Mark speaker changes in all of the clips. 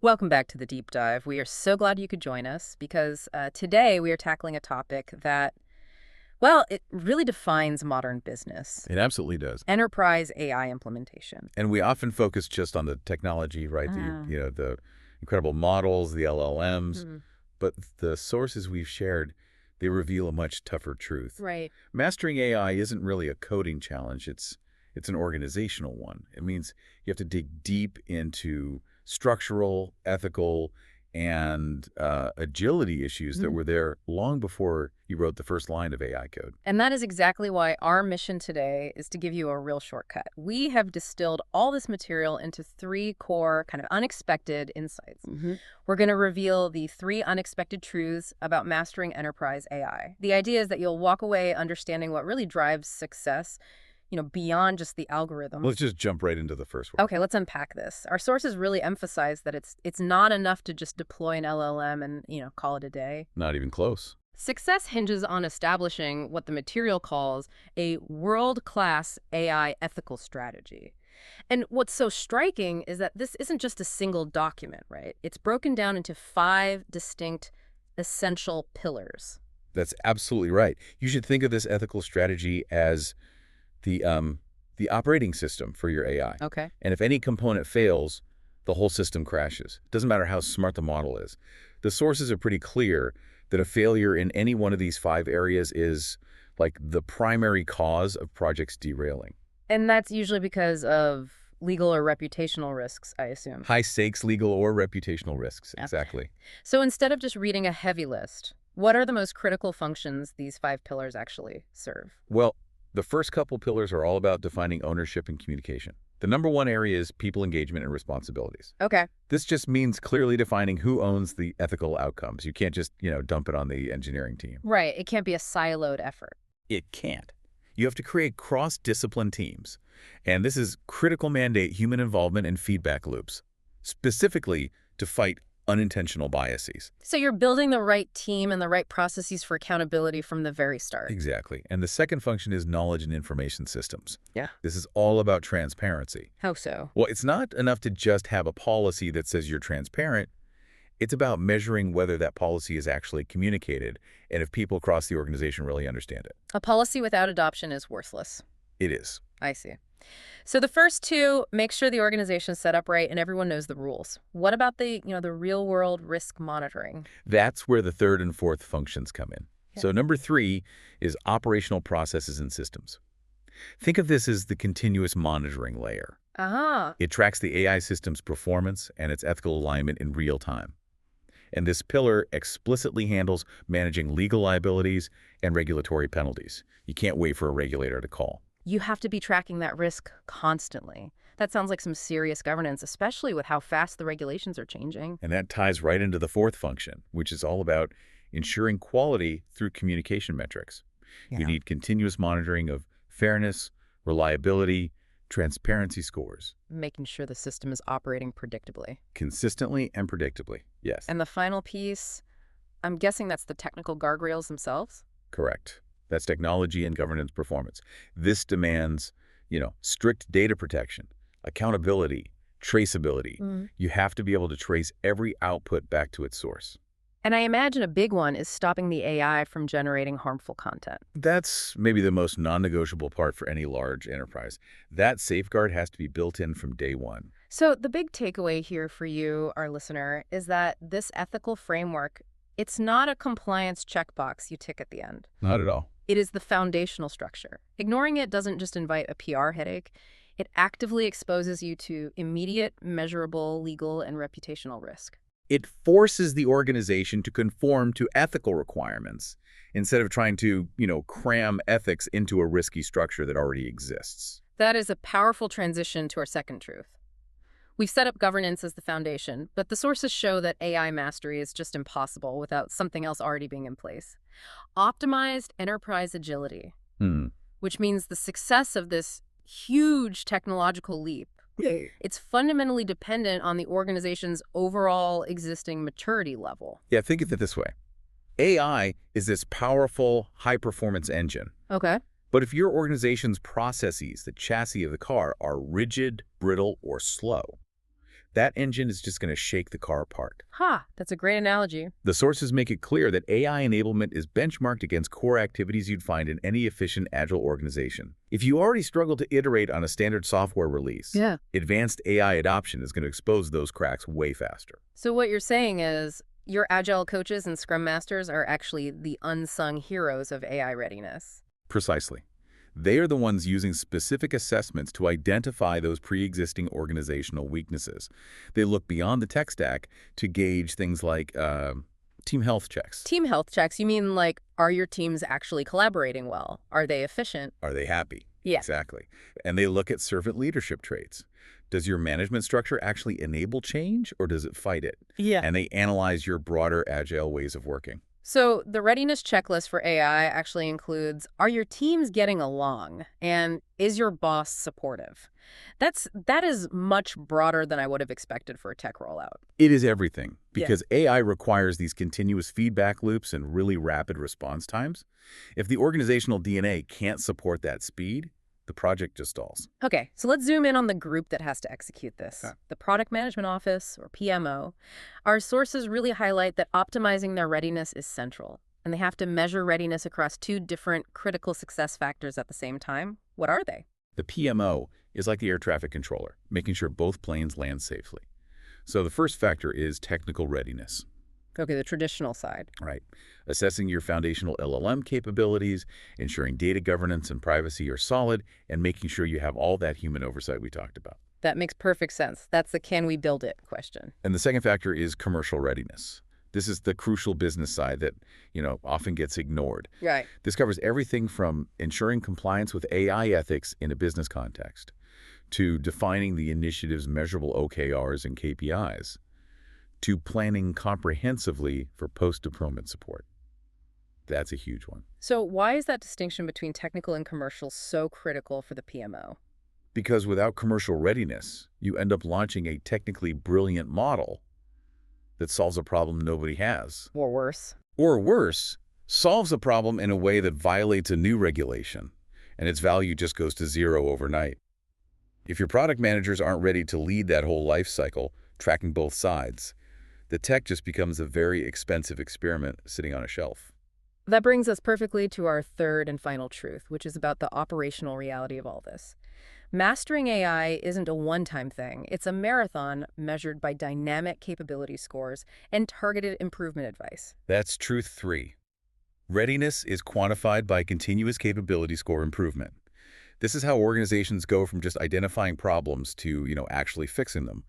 Speaker 1: Welcome back to the deep dive. We are so glad you could join us because today we are tackling a topic that, well, it really defines modern business:
Speaker 2: It absolutely does.
Speaker 1: enterprise AI implementation.
Speaker 2: And we often focus just on the technology, right?
Speaker 1: Ah.
Speaker 2: The incredible models, the LLMs,
Speaker 1: Hmm.
Speaker 2: but the sources we've shared, they reveal a much tougher truth.
Speaker 1: Right.
Speaker 2: Mastering AI isn't really a coding challenge. It's an organizational one. It means you have to dig deep into structural, ethical, and agility issues that
Speaker 1: Mhm.
Speaker 2: were there long before you wrote the first line of AI code.
Speaker 1: And that is exactly why our mission today is to give you a real shortcut. We have distilled all this material into three core, kind of unexpected insights. We're going to reveal the three unexpected truths about mastering enterprise AI. The idea is that you'll walk away understanding what really drives success, beyond just the algorithm.
Speaker 2: Let's just jump right into the first one.
Speaker 1: Okay, let's unpack this. Our sources really emphasize that it's not enough to just deploy an LLM and, call it a day.
Speaker 2: Not even close.
Speaker 1: Success hinges on establishing what the material calls a world-class AI ethical strategy. And what's so striking is that this isn't just a single document, right? It's broken down into five distinct essential pillars.
Speaker 2: That's absolutely right. You should think of this ethical strategy as the the operating system for your AI.
Speaker 1: Okay.
Speaker 2: And if any component fails, the whole system crashes. Doesn't matter how smart the model is. The sources are pretty clear that a failure in any one of these five areas is like the primary cause of projects derailing.
Speaker 1: And that's usually because of legal or reputational risks, I assume.
Speaker 2: High stakes legal or reputational risks.
Speaker 1: Yeah.
Speaker 2: Exactly.
Speaker 1: So instead of just reading a heavy list, what are the most critical functions these five pillars actually serve?
Speaker 2: Well, the first couple pillars are all about defining ownership and communication. The number one area is people engagement and responsibilities.
Speaker 1: Okay.
Speaker 2: This just means clearly defining who owns the ethical outcomes. You can't just, dump it on the engineering team.
Speaker 1: Right. It can't be a siloed effort.
Speaker 2: It can't. You have to create cross-discipline teams. And this is critical mandate human involvement and feedback loops, specifically to fight unintentional biases.
Speaker 1: So you're building the right team and the right processes for accountability from the very start.
Speaker 2: Exactly. And the second function is knowledge and information systems.
Speaker 1: Yeah.
Speaker 2: This is all about transparency.
Speaker 1: How so?
Speaker 2: Well, it's not enough to just have a policy that says you're transparent. It's about measuring whether that policy is actually communicated and if people across the organization really understand it.
Speaker 1: A policy without adoption is worthless.
Speaker 2: It is.
Speaker 1: I see. So the first two, make sure the organization's set up right and everyone knows the rules. What about the real world risk monitoring?
Speaker 2: That's where the third and fourth functions come in.
Speaker 1: Yeah.
Speaker 2: So number three is operational processes and systems. Think of this as the continuous monitoring layer.
Speaker 1: Ah.
Speaker 2: It tracks the AI system's performance and its ethical alignment in real time. And this pillar explicitly handles managing legal liabilities and regulatory penalties. You can't wait for a regulator to call.
Speaker 1: You have to be tracking that risk constantly. That sounds like some serious governance, especially with how fast the regulations are changing.
Speaker 2: And that ties right into the fourth function, which is all about ensuring quality through communication metrics.
Speaker 1: Yeah.
Speaker 2: You need continuous monitoring of fairness, reliability, transparency scores.
Speaker 1: Making sure the system is operating predictably.
Speaker 2: Consistently and predictably, yes.
Speaker 1: And the final piece, I'm guessing that's the technical guardrails themselves?
Speaker 2: Correct. That's technology and governance performance. This demands, strict data protection, accountability, traceability. You have to be able to trace every output back to its source.
Speaker 1: And I imagine a big one is stopping the AI from generating harmful content.
Speaker 2: That's maybe the most non-negotiable part for any large enterprise. That safeguard has to be built in from day one.
Speaker 1: So the big takeaway here for you, our listener, is that this ethical framework, it's not a compliance checkbox you tick at the end.
Speaker 2: Not at all.
Speaker 1: It is the foundational structure. Ignoring it doesn't just invite a PR headache. It actively exposes you to immediate, measurable legal and reputational risk.
Speaker 2: It forces the organization to conform to ethical requirements instead of trying to, cram ethics into a risky structure that already exists.
Speaker 1: That is a powerful transition to our second truth. We've set up governance as the foundation, but the sources show that AI mastery is just impossible without something else already being in place. Optimized enterprise agility, which means the success of this huge technological leap. It's fundamentally dependent on the organization's overall existing maturity level.
Speaker 2: Yeah, think of it this way. AI is this powerful, high-performance engine.
Speaker 1: Okay.
Speaker 2: But if your organization's processes, the chassis of the car, are rigid, brittle, or slow, that engine is just going to shake the car apart.
Speaker 1: Ha, that's a great analogy.
Speaker 2: The sources make it clear that AI enablement is benchmarked against core activities you'd find in any efficient, agile organization. If you already struggle to iterate on a standard software release,
Speaker 1: Yeah.
Speaker 2: advanced AI adoption is going to expose those cracks way faster.
Speaker 1: So what you're saying is your agile coaches and scrum masters are actually the unsung heroes of AI readiness.
Speaker 2: Precisely. They are the ones using specific assessments to identify those pre-existing organizational weaknesses. They look beyond the tech stack to gauge things like team health checks.
Speaker 1: Team health checks, you mean like, are your teams actually collaborating well? Are they efficient?
Speaker 2: Are they happy?
Speaker 1: Yeah.
Speaker 2: Exactly. And they look at servant leadership traits. Does your management structure actually enable change or does it fight it?
Speaker 1: Yeah.
Speaker 2: And they analyze your broader agile ways of working.
Speaker 1: So the readiness checklist for AI actually includes, are your teams getting along? And is your boss supportive? That is much broader than I would have expected for a tech rollout.
Speaker 2: It is everything because AI requires these continuous feedback loops and really rapid response times. If the organizational DNA can't support that speed, the project just stalls.
Speaker 1: Okay, so let's zoom in on the group that has to execute this.
Speaker 2: Okay.
Speaker 1: The Product Management Office, or PMO. Our sources really highlight that optimizing their readiness is central, and they have to measure readiness across two different critical success factors at the same time. What are they?
Speaker 2: The PMO is like the air traffic controller, making sure both planes land safely. So the first factor is technical readiness.
Speaker 1: Okay, the traditional side.
Speaker 2: Right. Assessing your foundational LLM capabilities, ensuring data governance and privacy are solid, and making sure you have all that human oversight we talked about.
Speaker 1: That makes perfect sense. That's the can we build it question.
Speaker 2: And the second factor is commercial readiness. This is the crucial business side that, often gets ignored.
Speaker 1: Right.
Speaker 2: This covers everything from ensuring compliance with AI ethics in a business context to defining the initiative's measurable OKRs and KPIs, to planning comprehensively for post-deployment support. That's a huge one.
Speaker 1: So why is that distinction between technical and commercial so critical for the PMO?
Speaker 2: Because without commercial readiness, you end up launching a technically brilliant model that solves a problem nobody has.
Speaker 1: Or worse.
Speaker 2: Or worse, solves a problem in a way that violates a new regulation, and its value just goes to zero overnight. If your product managers aren't ready to lead that whole life cycle, tracking both sides, the tech just becomes a very expensive experiment sitting on a shelf.
Speaker 1: That brings us perfectly to our third and final truth, which is about the operational reality of all this. Mastering AI isn't a one-time thing. It's a marathon measured by dynamic capability scores and targeted improvement advice.
Speaker 2: That's truth 3. Readiness is quantified by continuous capability score improvement. This is how organizations go from just identifying problems to, actually fixing them.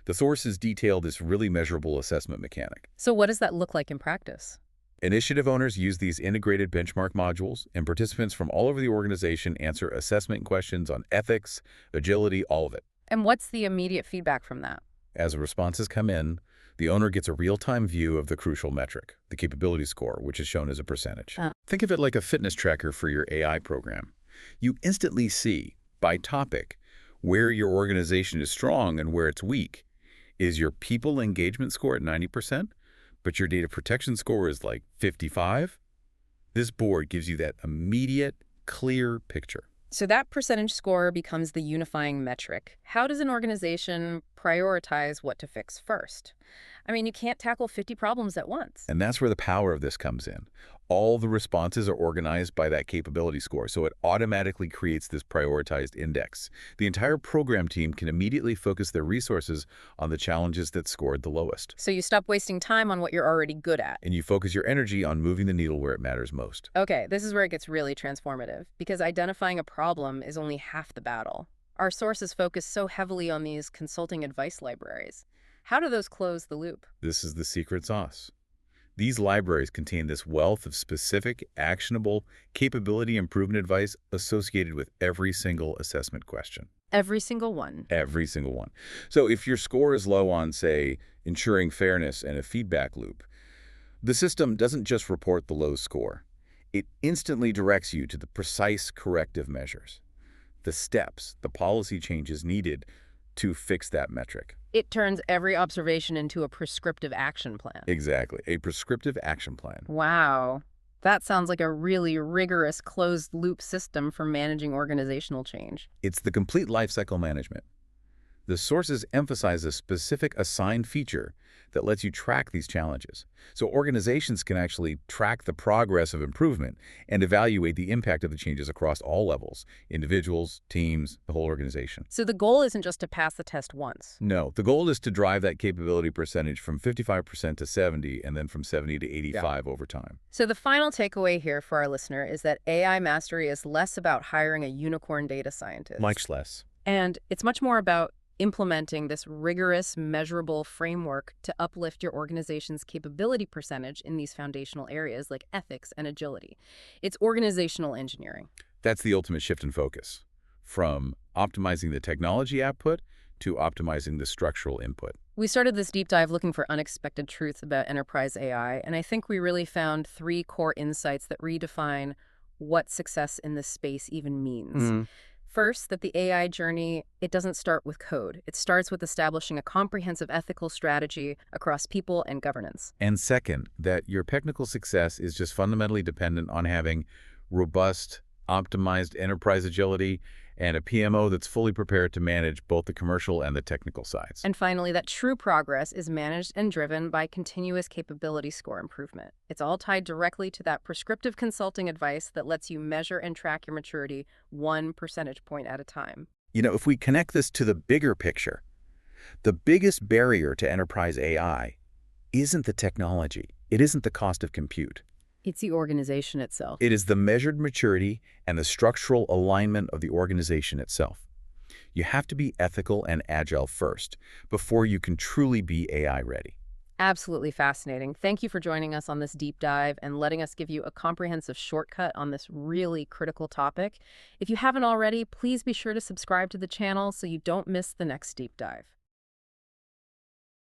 Speaker 2: The sources detail this really measurable assessment mechanic.
Speaker 1: So what does that look like in practice?
Speaker 2: Initiative owners use these integrated benchmark modules, and participants from all over the organization answer assessment questions on ethics, agility, all of it.
Speaker 1: And what's the immediate feedback from that?
Speaker 2: As the responses come in, the owner gets a real-time view of the crucial metric, the capability score, which is shown as a percentage. Think of it like a fitness tracker for your AI program. You instantly see, by topic, where your organization is strong and where it's weak. Is your people engagement score at 90%, but your data protection score is like 55? This board gives you that immediate, clear picture.
Speaker 1: So that percentage score becomes the unifying metric. How does an organization prioritize what to fix first? I mean, you can't tackle 50 problems at once.
Speaker 2: And that's where the power of this comes in. All the responses are organized by that capability score, so it automatically creates this prioritized index. The entire program team can immediately focus their resources on the challenges that scored the lowest.
Speaker 1: So you stop wasting time on what you're already good at.
Speaker 2: And you focus your energy on moving the needle where it matters most.
Speaker 1: Okay, this is where it gets really transformative, because identifying a problem is only half the battle. Our sources focus so heavily on these consulting advice libraries. How do those close the loop?
Speaker 2: This is the secret sauce. These libraries contain this wealth of specific, actionable, capability improvement advice associated with every single assessment question.
Speaker 1: Every single one.
Speaker 2: Every single one. So if your score is low on, say, ensuring fairness and a feedback loop, the system doesn't just report the low score. It instantly directs you to the precise corrective measures, the steps, the policy changes needed to fix that metric.
Speaker 1: It turns every observation into a prescriptive action plan.
Speaker 2: Exactly, a prescriptive action plan.
Speaker 1: Wow. That sounds like a really rigorous closed-loop system for managing organizational change.
Speaker 2: It's the complete lifecycle management. The sources emphasize a specific assigned feature that lets you track these challenges. So organizations can actually track the progress of improvement and evaluate the impact of the changes across all levels, individuals, teams, the whole organization.
Speaker 1: So the goal isn't just to pass the test once.
Speaker 2: No, the goal is to drive that capability percentage from 55% to 70 and then from 70 to 85 over time.
Speaker 1: So the final takeaway here for our listener is that AI mastery is less about hiring a unicorn data scientist.
Speaker 2: Much less.
Speaker 1: And it's much more about implementing this rigorous, measurable framework to uplift your organization's capability percentage in these foundational areas like ethics and agility. It's organizational engineering.
Speaker 2: That's the ultimate shift in focus, from optimizing the technology output to optimizing the structural input.
Speaker 1: We started this deep dive looking for unexpected truths about enterprise AI, and I think we really found three core insights that redefine what success in this space even means. First, that the AI journey, it doesn't start with code. It starts with establishing a comprehensive ethical strategy across people and governance.
Speaker 2: And second, that your technical success is just fundamentally dependent on having robust, optimized enterprise agility and a PMO that's fully prepared to manage both the commercial and the technical sides.
Speaker 1: And finally, that true progress is managed and driven by continuous capability score improvement. It's all tied directly to that prescriptive consulting advice that lets you measure and track your maturity 1 percentage point at a time.
Speaker 2: If we connect this to the bigger picture, the biggest barrier to enterprise AI isn't the technology. It isn't the cost of compute.
Speaker 1: It's the organization itself.
Speaker 2: It is the measured maturity and the structural alignment of the organization itself. You have to be ethical and agile first before you can truly be AI ready.
Speaker 1: Absolutely fascinating. Thank you for joining us on this deep dive and letting us give you a comprehensive shortcut on this really critical topic. If you haven't already, please be sure to subscribe to the channel so you don't miss the next deep dive.